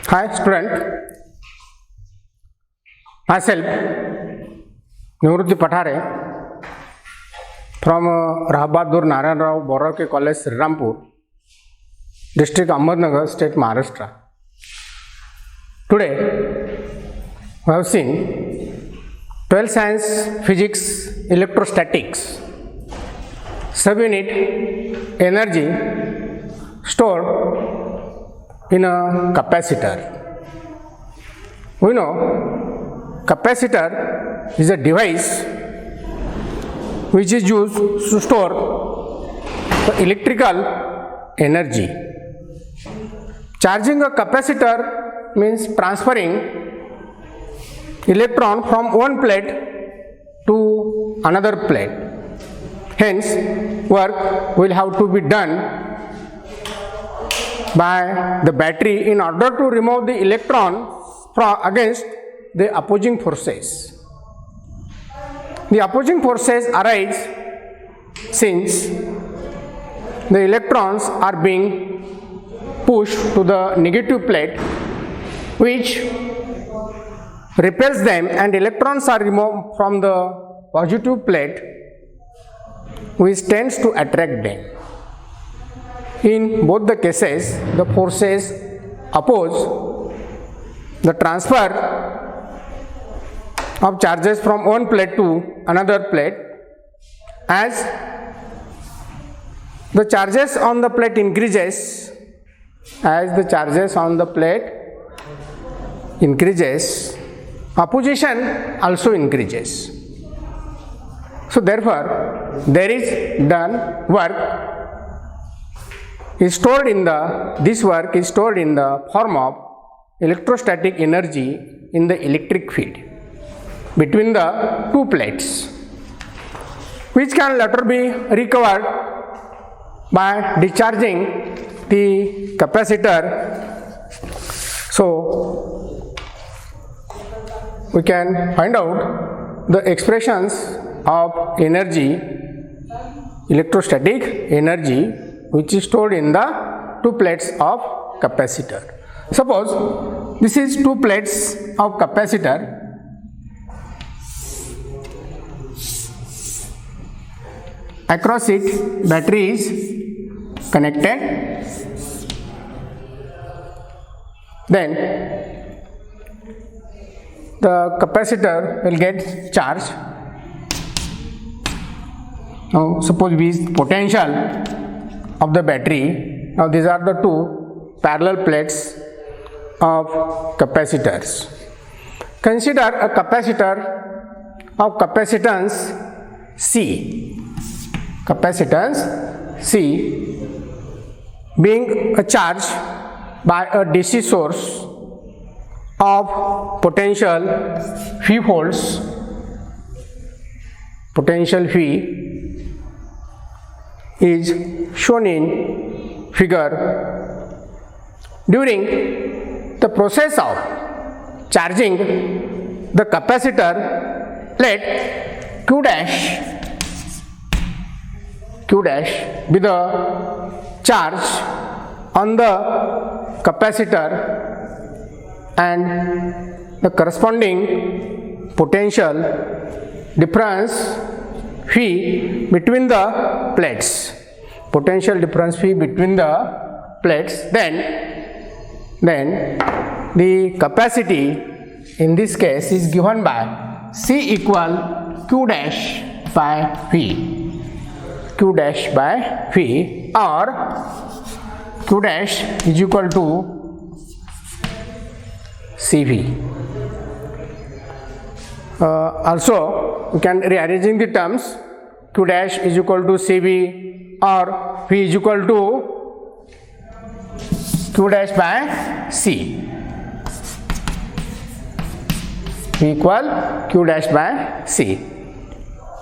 Hi student, myself Nivrutti Pathare from Rahabadur Narayan Rao Borake College, Srirampur, District Ahmednagar, State Maharashtra. Today we have seen 12th Science Physics Electrostatics subunit energy stored in a capacitor. We know capacitor is a device which is used to store the electrical energy. Charging a capacitor means transferring electron from one plate to another plate. Hence, work will have to be done by the battery in order to remove the electron from against the opposing forces. The opposing forces arise since the electrons are being pushed to the negative plate, which repels them, and electrons are removed from the positive plate, which tends to attract them. In both the cases, the forces oppose the transfer of charges from one plate to another plate. As the charges on the plate increases, opposition also increases. So therefore, there is done work is stored in this work is stored in the form of electrostatic energy in the electric field between the two plates, which can later be recovered by discharging the capacitor. So we can find out the expressions of energy, electrostatic energy, which is stored in the two plates of capacitor. Suppose this is two plates of capacitor. Across it, battery is connected. Then the capacitor will get charged. Now suppose V is potential of the battery. Now these are the two parallel plates of capacitors. Consider a capacitor of capacitance C. Capacitance C being charged by a DC source of potential V volts. Potential V is shown in figure. During the process of charging the capacitor, let Q dash be the charge on the capacitor, and the corresponding potential difference phi between the plates. Potential difference phi between the plates. Then the capacity in this case is given by C equal Q dash by V. Q dash by V, or Q dash is equal to CV. Also, we can rearranging the terms. Q dash is equal to CV, or V is equal to Q dash by C. V equal Q dash by C.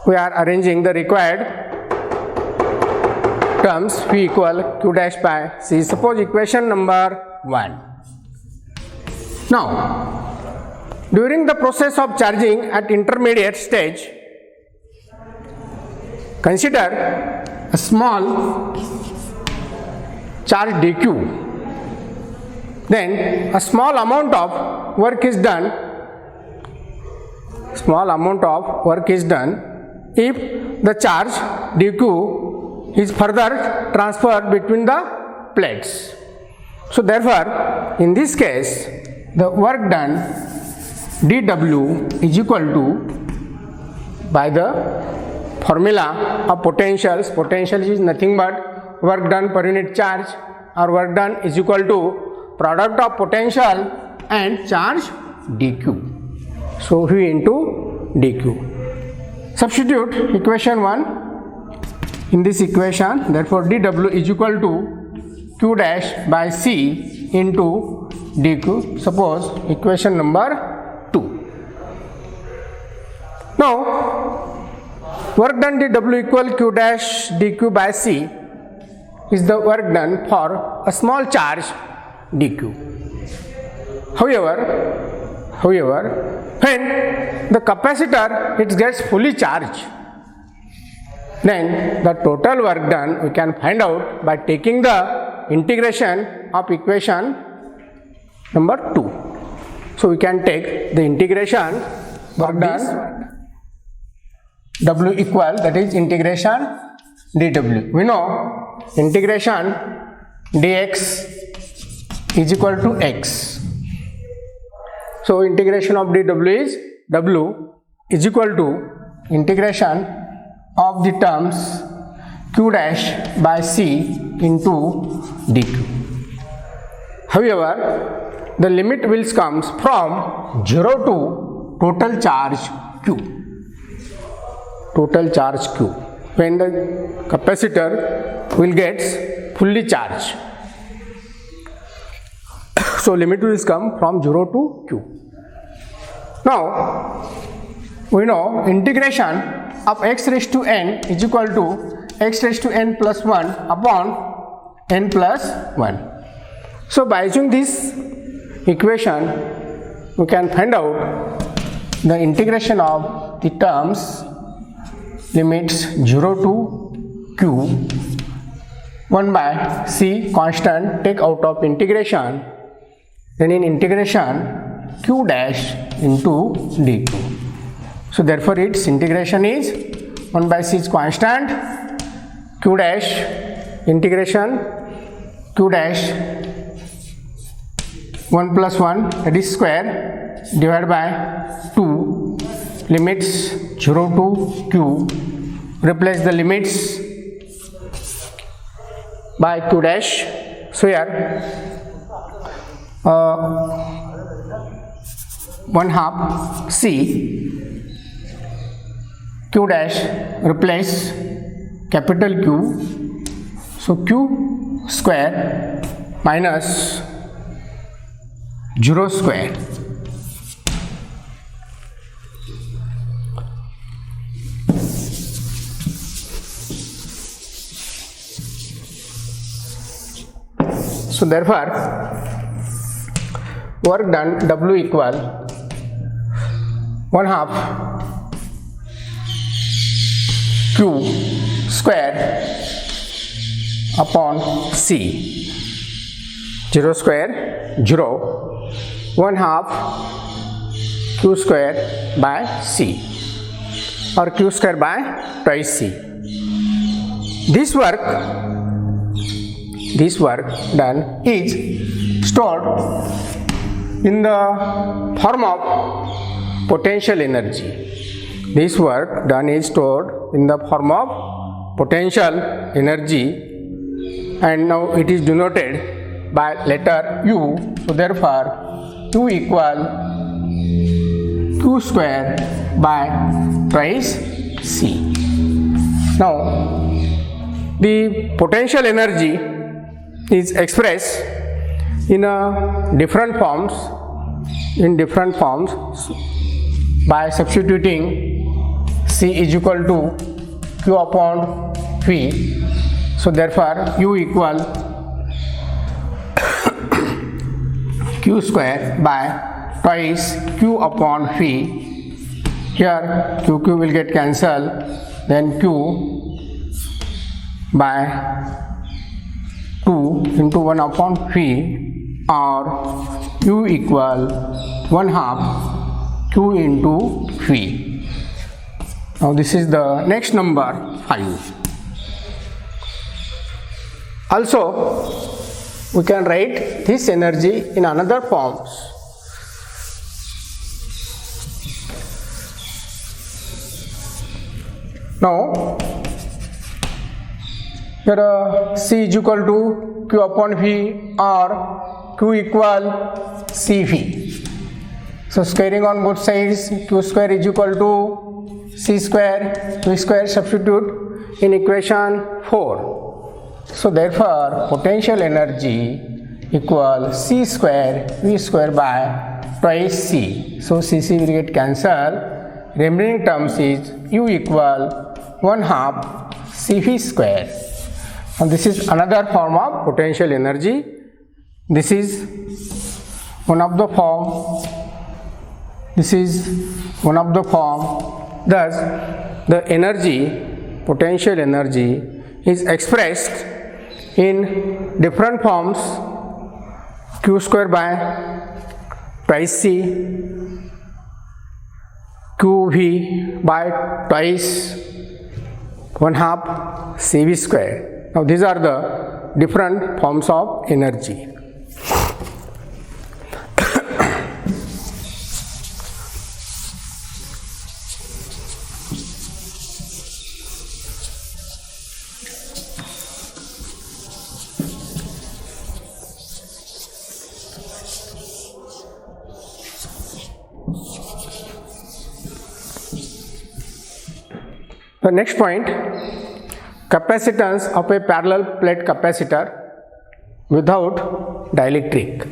We are arranging the required terms. V equal Q dash by C. Suppose equation number 1. Now, during the process of charging at intermediate stage, consider a small charge dq then a small amount of work is done. Small amount of work is done if the charge dq is further transferred between the plates. So therefore, in this case, the work done dW is equal to, by the formula of potentials, potential is nothing but work done per unit charge, or work done is equal to product of potential and charge dq. So V into dq. Substitute equation 1 in this equation. Therefore dW is equal to q dash by c into dq. Suppose equation number 2. Now work done dW equal q dash dq by c is the work done for a small charge dq. However, when the capacitor it gets fully charged, then the total work done we can find out by taking the integration of equation number 2. So we can take the integration work done W equal, that is integration dW. We know integration dx is equal to x. So integration of dW is W is equal to integration of the terms q dash by c into dq. However, the limit will comes from 0 to total charge q. Total charge q, when the capacitor will get fully charged. So limit will come from 0 to q. Now we know integration of x raised to n is equal to x raised to n plus 1 upon n plus 1. So by using this equation we can find out the integration of the terms limits 0 to q, 1 by c constant take out of integration, then in integration q dash into dq. So therefore its integration is 1 by c is constant, q dash integration q dash 1 plus 1, that is square, divided by 2, limits 0 to q, replace the limits by q dash. So here 1/2 c, q dash replace capital Q, so q square minus 0 square. So therefore work done W equal 1/2 Q square upon C, 0 square 0, 1/2 Q square by C, or Q square by twice C. This work done is stored in the form of potential energy. This work done is stored in the form of potential energy, and now it is denoted by letter U. So therefore Q equal Q square by twice C. Now the potential energy is expressed in different forms by substituting C is equal to Q upon V. So therefore U equal Q square by twice Q upon V. Here Q will get cancelled, then Q by 2 into 1 upon V or U equal 1/2 Q into V. Now this is the next number 5. Also we can write this energy in another forms. Now here C is equal to Q upon V or Q equal CV. So squaring on both sides, Q square is equal to C square, V square substitute in equation 4. So therefore potential energy equal C square V square by twice C. So CC will get cancelled. Remaining terms is U equal 1/2 CV square. And this is another form of potential energy. This is one of the form. This is one of the form. Thus the energy, potential energy, is expressed in different forms: Q square by twice C, QV by twice 1/2 CV square. Now these are the different forms of energy. The next point, capacitance of a parallel plate capacitor without dielectric.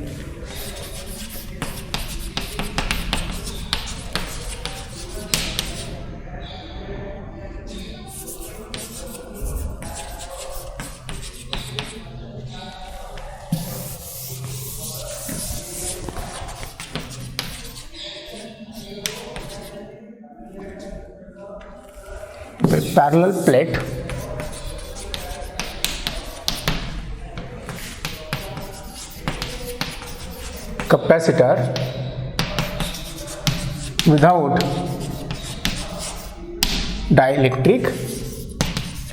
Parallel plate capacitor without dielectric,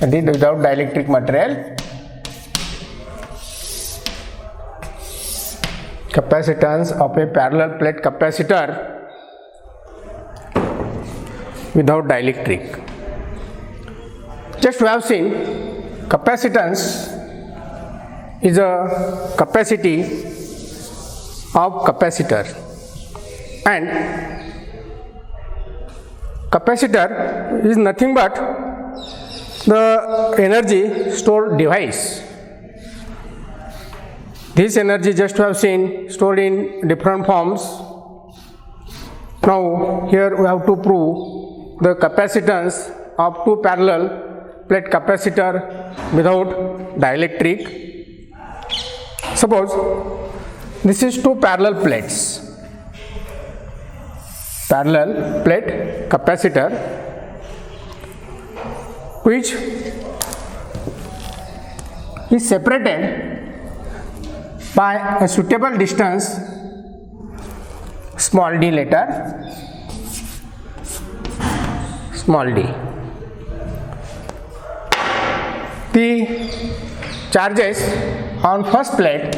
that is without dielectric material. Capacitance of a parallel plate capacitor without dielectric. Just we have seen capacitance is a capacity of capacitor, and capacitor is nothing but the energy stored device. This energy just we have seen stored in different forms. Now here we have to prove the capacitance of two parallel plate capacitor without dielectric. Suppose this is two parallel plates, parallel plate capacitor, which is separated by a suitable distance, small d letter, small d. The charges on first plate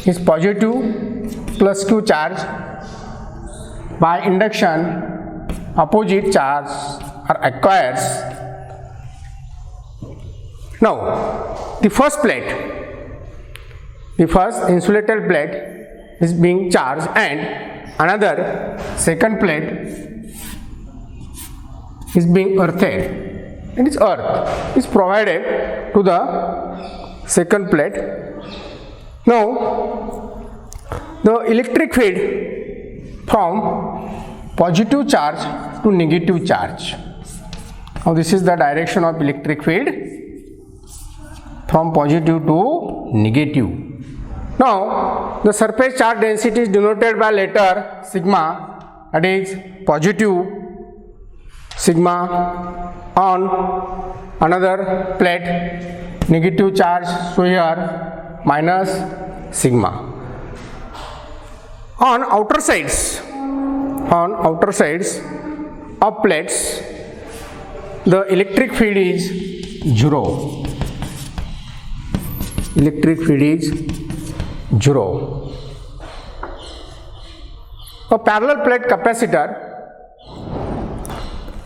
is positive plus Q charge. By induction, opposite charge are acquires. Now the first plate, the first insulated plate is being charged, and another second plate is being earthed. It is earth is provided to the second plate. Now the electric field from positive charge to negative charge. Now this is the direction of electric field from positive to negative. Now the surface charge density is denoted by letter sigma, that is positive sigma on another plate, negative charge, so here minus sigma. On outer sides of plates, the electric field is 0. Electric field is 0. A parallel plate capacitor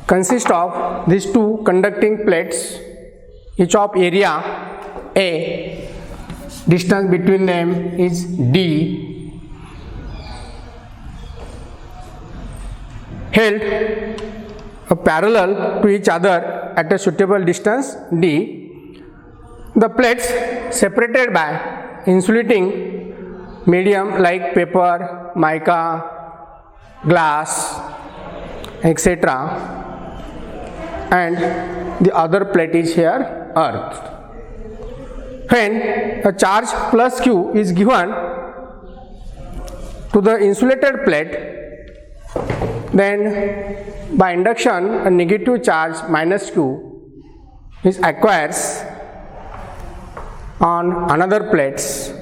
consists of these two conducting plates, each of area A, distance between them is D, held parallel to each other at a suitable distance D. The plates separated by insulating medium like paper, mica, glass, etc. and the other plate is here earth. When a charge plus Q is given to the insulated plate, then by induction a negative charge minus Q is acquires on another plates.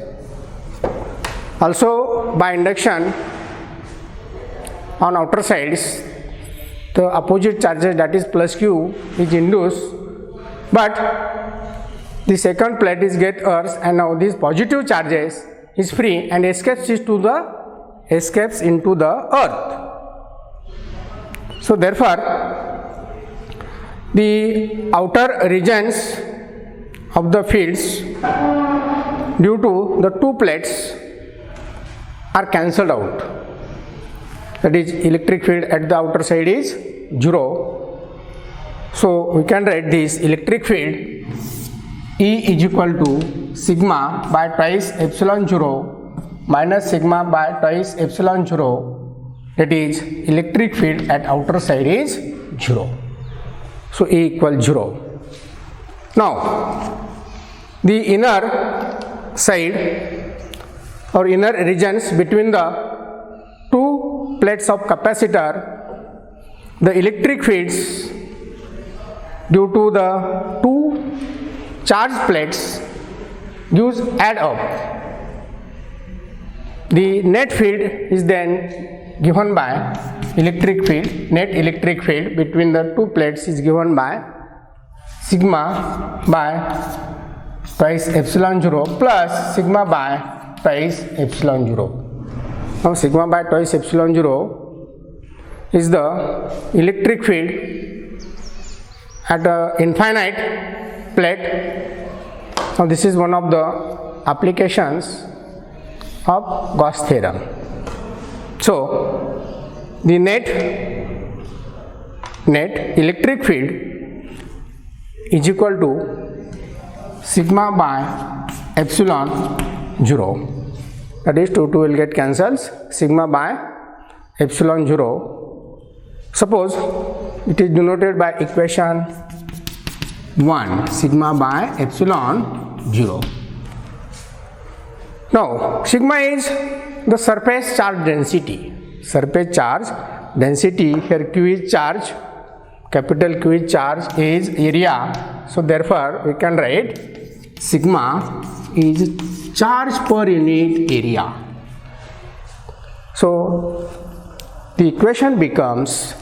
Also by induction on outer sides the opposite charges, that is plus Q, is induced, but the second plate is get earth and now these positive charges is free and escapes into the earth. So therefore the outer regions of the fields due to the two plates are cancelled out. That is, electric field at the outer side is 0. So we can write this electric field E is equal to sigma by twice epsilon 0 minus sigma by twice epsilon 0. That is, electric field at outer side is 0. So E equals 0. Now the inner side or inner regions between the two plates of capacitor, the electric fields due to the two charged plates add up. The net field is then given by electric field. Net electric field between the two plates is given by sigma by twice epsilon 0 plus sigma by twice epsilon 0. Now sigma by twice epsilon 0 is the electric field at a infinite plate. Now this is one of the applications of Gauss theorem. So the net electric field is equal to sigma by epsilon 0. That is 2 will get cancelled, sigma by epsilon 0. Suppose it is denoted by equation 1, sigma by epsilon 0. Now sigma is the surface charge density. Surface charge density, here Q is charge, capital Q is charge, is area. So therefore we can write sigma is charge per unit area. So the equation becomes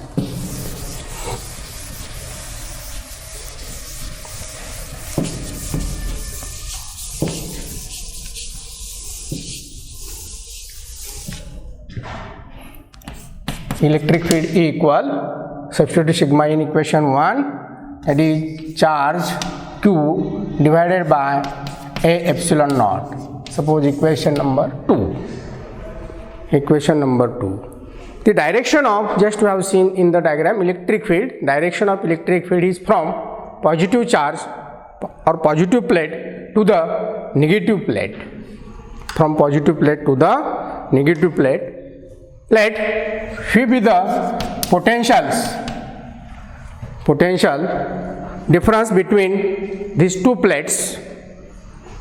electric field E equal, substitute sigma in equation 1, that is charge Q divided by A epsilon naught. Suppose equation number 2. Equation number 2. The direction of, just we have seen in the diagram, electric field, direction of electric field is from positive charge or positive plate to the negative plate. From positive plate to the negative plate. Let phi be the potential difference between these two plates.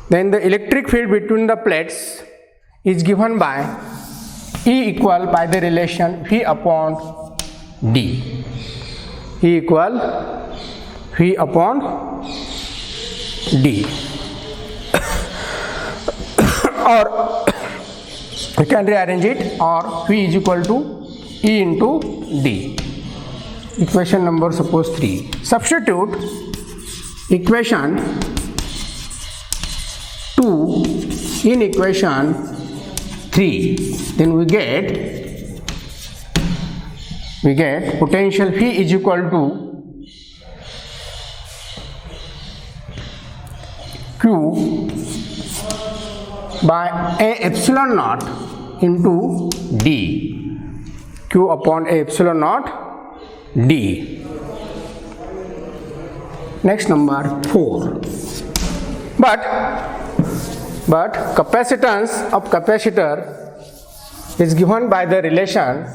Then the electric field between the plates is given by E equal by the relation V upon D. E equal V upon D. or we can rearrange it, or V is equal to E into D. Equation number suppose 3. Substitute equation 2 in equation 3, then we get potential V is equal to Q by A epsilon naught into D, Q upon A epsilon naught D. Next number 4. But capacitance of capacitor is given by the relation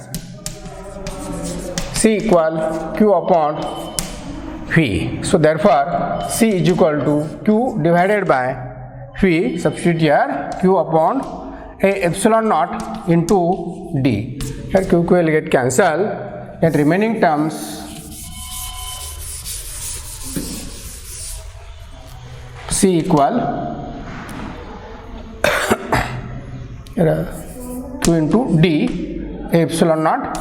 C equal Q upon V. So therefore C is equal to Q divided by V, substitute here Q upon A epsilon naught into D. Here Q will get cancelled and remaining terms C equal Q into D A epsilon naught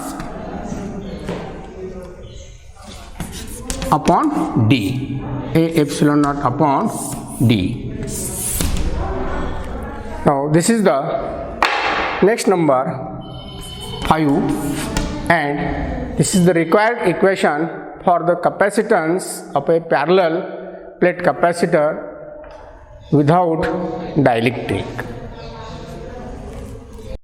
upon D, A epsilon naught upon D. Now this is the next number 5, and this is the required equation for the capacitance of a parallel plate capacitor without dielectric.